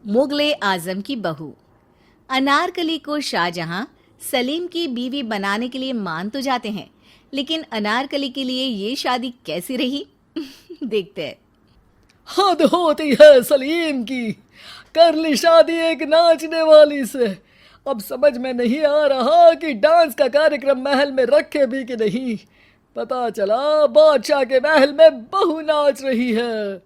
मुगले आजम की बहू। अनारकली को शाहजहां सलीम की बीवी बनाने के लिए मान तो जाते हैं, लेकिन अनारकली के लिए ये शादी कैसी रही देखते हैं। हद होती है सलीम की। कर ली शादी एक नाचने वाली से। अब समझ में नहीं आ रहा कि डांस का कार्यक्रम महल में रखे भी कि नहीं। पता चला बादशाह के महल में बहू नाच रही है।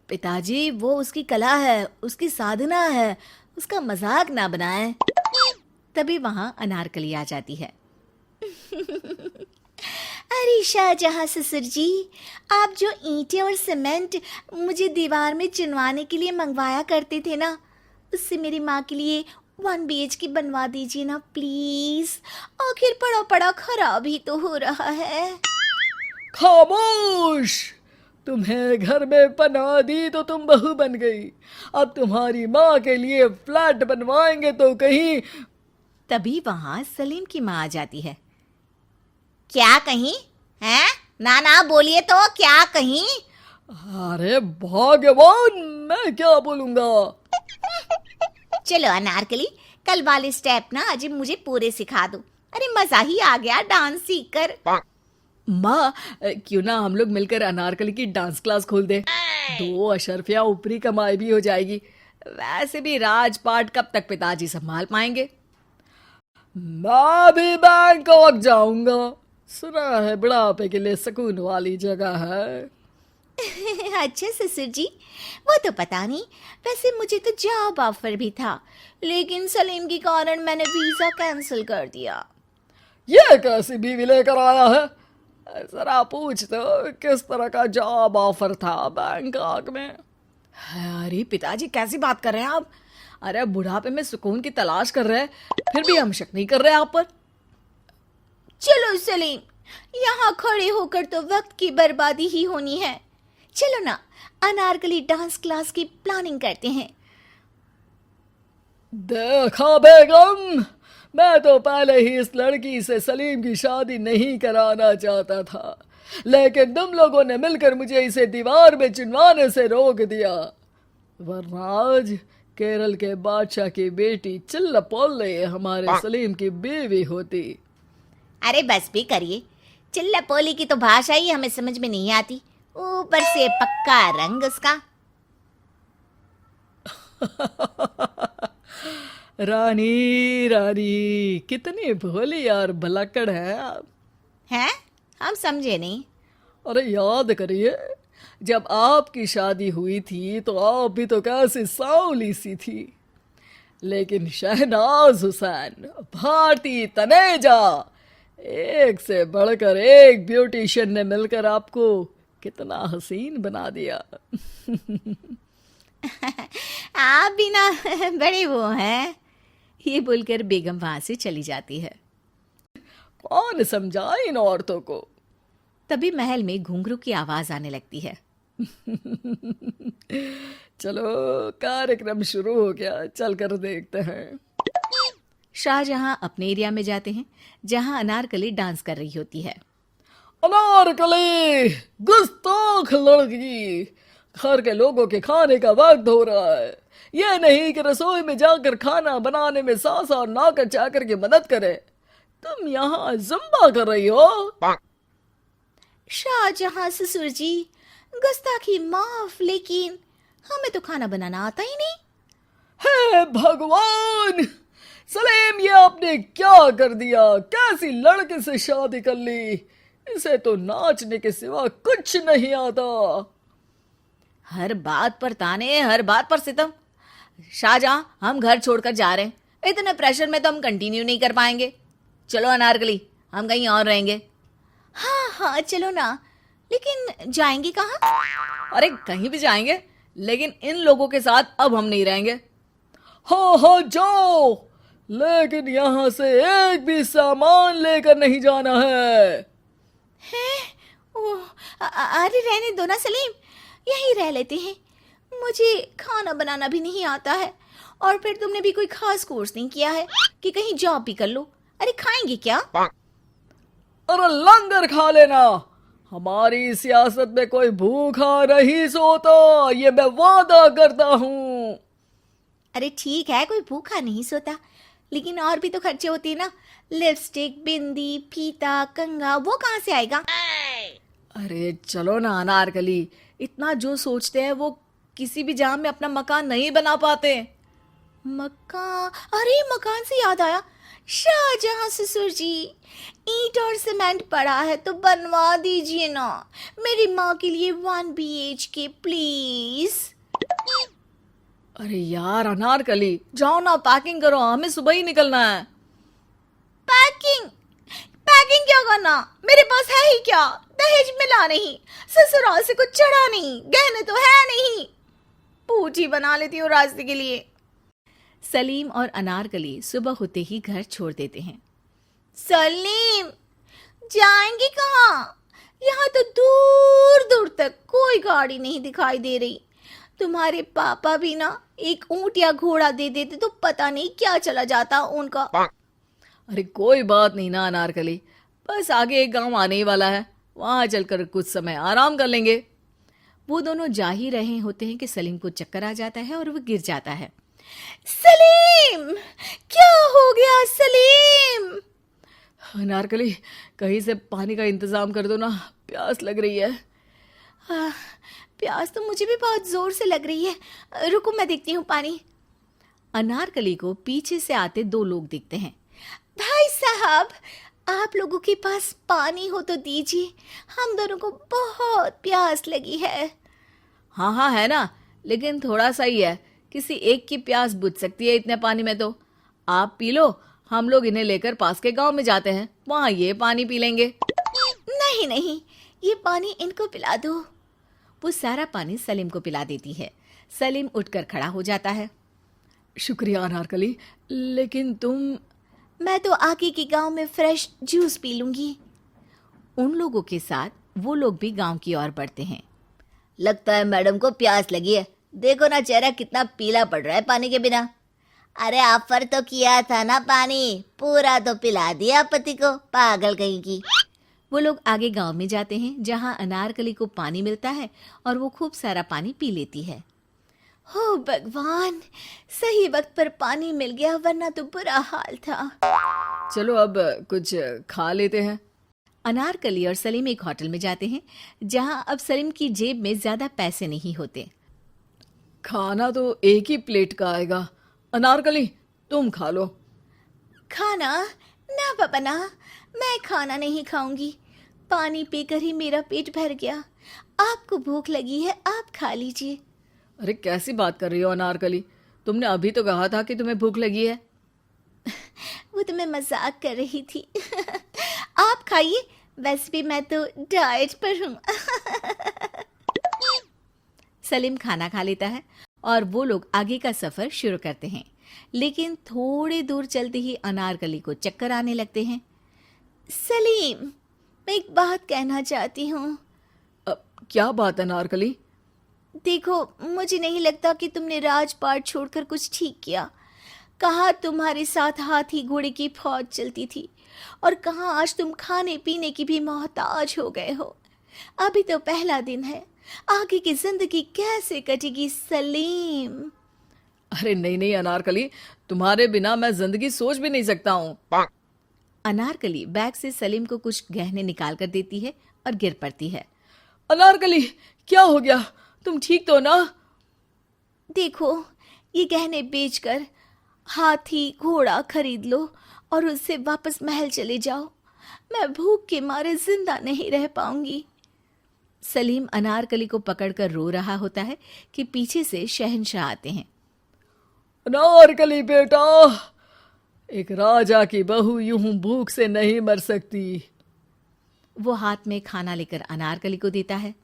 पिताजी, वो उसकी कला है, उसकी साधना है, उसका मजाक ना बनाएं। तभी वहां अनारकली आ जाती है। अरे शाहजहां ससुर जी, आप जो ईंटें और सीमेंट मुझे दीवार में चुनवाने के लिए मंगवाया करते थे ना, उससे मेरी माँ के लिए 1 BHK बनवा दीजिए ना प्लीज। आखिर पड़ा पड़ा खराब ही तो हो रहा है। खामोश। तुम्हें घर में पनाह दी तो तुम बहू बन गई। अब तुम्हारी माँ के लिए फ्लैट बनवाएंगे तो कहीं। तभी वहां सलीम की माँ आ जाती है। क्या कहीं है? ना ना बोलिए तो, क्या कहीं? अरे भगवान, मैं क्या बोलूंगा। चलो अनारकली, कल वाले स्टेप ना आज मुझे पूरे सिखा दो। अरे मजा ही आ गया डांस सीख कर। माँ, क्यों ना हम लोग मिलकर अनारकली की डांस क्लास खोल दे। 2 अशर्फिया ऊपरी कमाई भी हो जाएगी। वैसे भी राजपाट कब तक पिताजी संभाल पाएंगे। मैं भी बैंकॉक जाऊंगा। सुना है बुढ़ापे के लिए सुकून वाली जगह है। अच्छा ससुर जी, वो तो पता नहीं। वैसे मुझे तो जॉब ऑफर भी था, लेकिन सलीम के कारण मैंने वीजा कैंसिल कर दिया। ये कैसी बीवी लेकर आया है? जरा पूछ तो किस तरह का जॉब ऑफर था बैंकॉक में। अरे पिताजी, कैसी बात कर रहे हैं आप? अरे बुढ़ापे में सुकून की तलाश कर रहे हैं, फिर भी हम शक नहीं कर रहे आप पर। चलो सलीम, यहाँ खड़े होकर तो वक्त की बर्बादी ही होनी है। चलो ना, अनारकली डांस क्लास की प्लानिंग करते हैं। देखा बेगम, मैं तो पहले ही इस लड़की से सलीम की शादी नहीं कराना चाहता था, लेकिन तुम लोगों ने मिलकर मुझे इसे दीवार में चुनवाने से रोक दिया। वरना आज केरल के बादशाह की बेटी चिल्लपोले हमारे सलीम की बीवी होती। अरे बस भी करिए, चिल्ला पोली की तो भाषा ही हमें समझ में नहीं आती, ऊपर से पक्का रंग उसका। रानी रानी, कितनी भोली और भुलक्कड़ है आप। हैं? हम समझे नहीं। अरे याद करिए, जब आपकी शादी हुई थी तो आप भी तो कैसी सांवली सी थी। लेकिन शहनाज हुसैन, भारती तनेजा, एक से बढ़कर एक ब्यूटिशियन ने मिलकर आपको कितना हसीन बना दिया। आप भी ना बड़े वो हैं। ये बोलकर बेगम वहां से चली जाती है। कौन समझा इन औरतों को। तभी महल में घुंघरू की आवाज आने लगती है। चलो, कार्यक्रम शुरू हो गया, चल कर देखते हैं। शाहजहां अपने एरिया में जाते हैं, जहां अनारकली डांस कर रही होती है। अनारकली, गुस्ताख लड़की, घर के लोगों के खाने का वक्त हो रहा है। यह नहीं कि रसोई में जाकर खाना बनाने में सास और नौकर चाकर की मदद करे। तुम यहाँ जुम्बा कर रही हो। शाहजहां ससुर जी, गुस्ताखी माफ, लेकिन हमें तो खाना बनाना आता ही नहीं। हे भगवान, सलीम ये आपने क्या कर दिया? कैसी लड़के से शादी कर ली? इसे तो नाचने के सिवा कुछ नहीं आता। हर बात पर ताने, हर बात पर सितम। शाहजहां, हम घर छोड़कर जा रहे हैं। इतने प्रेशर में तो हम कंटिन्यू नहीं कर पाएंगे। चलो अनारकली, हम कहीं और रहेंगे। हाँ हाँ चलो ना, लेकिन जाएंगे कहाँ? अरे कहीं भी जाएंगे, लेकिन इन लोगों के साथ अब हम नहीं रहेंगे। हाँ हाँ जाओ, लेकिन यहाँ से एक भी सामान लेकर नहीं जाना है। अरे रहने दो ना सलीम, यहीं रह लेते हैं। मुझे खाना बनाना भी नहीं आता है, और फिर तुमने भी कोई खास कोर्स नहीं किया है कि कहीं जॉब भी कर लो। अरे खाएंगे क्या? अरे लंगर खा लेना, हमारी सियासत में कोई भूखा नहीं सोता, ये मैं वादा करता हूँ। अरे ठीक है, कोई भूखा नहीं सोता, लेकिन और भी तो खर्चे होते हैं ना। लिपस्टिक, बिंदी, फीता, कंघा, वो कहाँ से आएगा? अरे चलो ना अनारकली, इतना जो सोचते हैं वो किसी भी जाम में अपना मकान नहीं बना पाते। मकान? अरे मकान से याद आया, शाहजहां ससुर जी, ईंट और सीमेंट पड़ा है तो बनवा दीजिए ना मेरी माँ के लिए 1 BHK प्लीज। अरे यार अनारकली, जाओ ना पैकिंग करो, हमें सुबह ही निकलना है। पैकिंग? पैकिंग क्या करना? मेरे पास है ही क्या? दहेज मिला नहीं, ससुराल से कुछ चढ़ा नहीं, गहने तो है नहीं, पूंजी बना लेती हूँ रास्ते के लिए। सलीम और अनारकली सुबह होते ही घर छोड़ देते हैं। सलीम, जाएंगे कहाँ? यहाँ तो दूर दूर तक कोई गाड़ी नहीं दिखाई दे रही। तुम्हारे पापा भी ना एक ऊंट या घोड़ा दे देते तो पता नहीं क्या चला जाता उनका। अरे कोई बात नहीं ना अनारकली, बस आगे एक गांव आने ही वाला है, वहां चलकर कुछ समय आराम कर लेंगे। वो दोनों जा ही रहे होते हैं कि सलीम को चक्कर आ जाता है और वो गिर जाता है। सलीम, क्या हो गया सलीम? अनारकली, कहीं से पानी का इंतजाम कर दो ना, प्यास लग रही है। प्यास तो मुझे भी बहुत जोर से लग रही है, रुको मैं देखती हूँ पानी। अनारकली को पीछे से आते 2 लोग दिखते हैं। भाई साहब, आप लोगों के पास पानी हो तो दीजिए, हम दोनों को बहुत प्यास लगी है। हाँ हाँ है ना, लेकिन थोड़ा सा ही है, किसी एक की प्यास बुझ सकती है इतने पानी में तो। आप पी लो, हम लोग इन्हें लेकर पास के गांव में जाते हैं, वहां ये पानी पी लेंगे। नहीं नहीं, ये पानी इनको पिला दो। वो सारा पानी सलीम को पिला देती है। सलीम उठकर खड़ा हो जाता है। शुक्रिया अनारकली, लेकिन तुम? मैं तो आगे के गांव में फ्रेश जूस पी लूंगी। उन लोगों के साथ वो लोग भी गांव की ओर बढ़ते हैं। लगता है मैडम को प्यास लगी है, देखो ना चेहरा कितना पीला पड़ रहा है पानी के बिना। अरे ऑफर तो किया था ना पानी, पूरा तो पिला दिया पति को, पागल कहीं की। वो लोग आगे गांव में जाते हैं जहां अनारकली को पानी मिलता है और वो खूब सारा पानी पी लेती है। हो भगवान, सही वक्त पर पानी मिल गया, वरना तो बुरा हाल था। चलो अब कुछ खा लेते हैं। अनारकली और सलीम एक होटल में जाते हैं जहां अब सलीम की जेब में ज्यादा पैसे नहीं होते। खाना तो एक ही प्लेट का आएगा, अनारकली तुम खा लो। खाना? ना पापा ना, मैं खाना नहीं खाऊंगी, पानी पीकर ही मेरा पेट भर गया। आपको भूख लगी है, आप खा लीजिए। अरे कैसी बात कर रही हो अनारकली, तुमने अभी तो कहा था कि तुम्हें भूख लगी है। वो तो मैं मजाक कर रही थी। आप खाइए, वैसे भी मैं तो डाइट पर हूँ। सलीम खाना खा लेता है और वो लोग आगे का सफर शुरू करते हैं, लेकिन थोड़े दूर चलते ही अनारकली को चक्कर आने लगते हैं। सलीम, मैं एक बात कहना चाहती हूँ। क्या बात अनारकली? देखो, मुझे नहीं लगता कि तुमने राजपाट छोड़कर कुछ ठीक किया। कहाँ तुम्हारे साथ हाथी घोड़े की फौज चलती थी, और कहाँ आज तुम खाने पीने की भी मोहताज हो गए हो। अभी तो पहला दिन है, आगे की जिंदगी कैसे कटेगी सलीम? अरे नहीं नहीं अनारकली, तुम्हारे बिना मैं जिंदगी सोच भी नहीं सकता हूँ। अनारकली बैग से सलीम को कुछ गहने निकाल कर देती है और गिर पड़ती है। अनारकली क्या हो गया, तुम ठीक तो ना? देखो, ये गहने बेचकर हाथी घोड़ा खरीद लो और उससे वापस महल चले जाओ। मैं भूख के मारे जिंदा नहीं रह पाऊंगी। सलीम अनारकली को पकड़कर रो रहा होता है कि पीछे से शहंशाह आते हैं। अनारकली बेटा, एक राजा की बहू यूं भूख से नहीं मर सकती। वो हाथ में खाना लेकर अनारकली को देता है।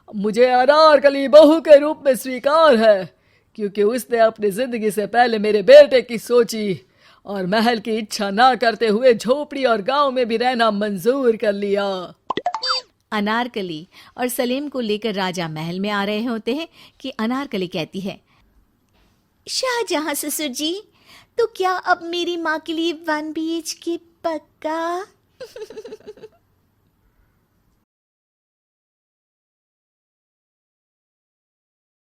मुझे अनारकली बहू के रूप में स्वीकार है, क्योंकि उसने अपनी जिंदगी से पहले मेरे बेटे की सोची और महल की इच्छा ना करते हुए झोपड़ी और गांव में भी रहना मंजूर कर लिया। अनारकली और सलीम को लेकर राजा महल में आ रहे होते हैं कि अनारकली कहती है, शाहजहां ससुर जी, तो क्या अब मेरी माँ के लिए 1 BHK पक्का?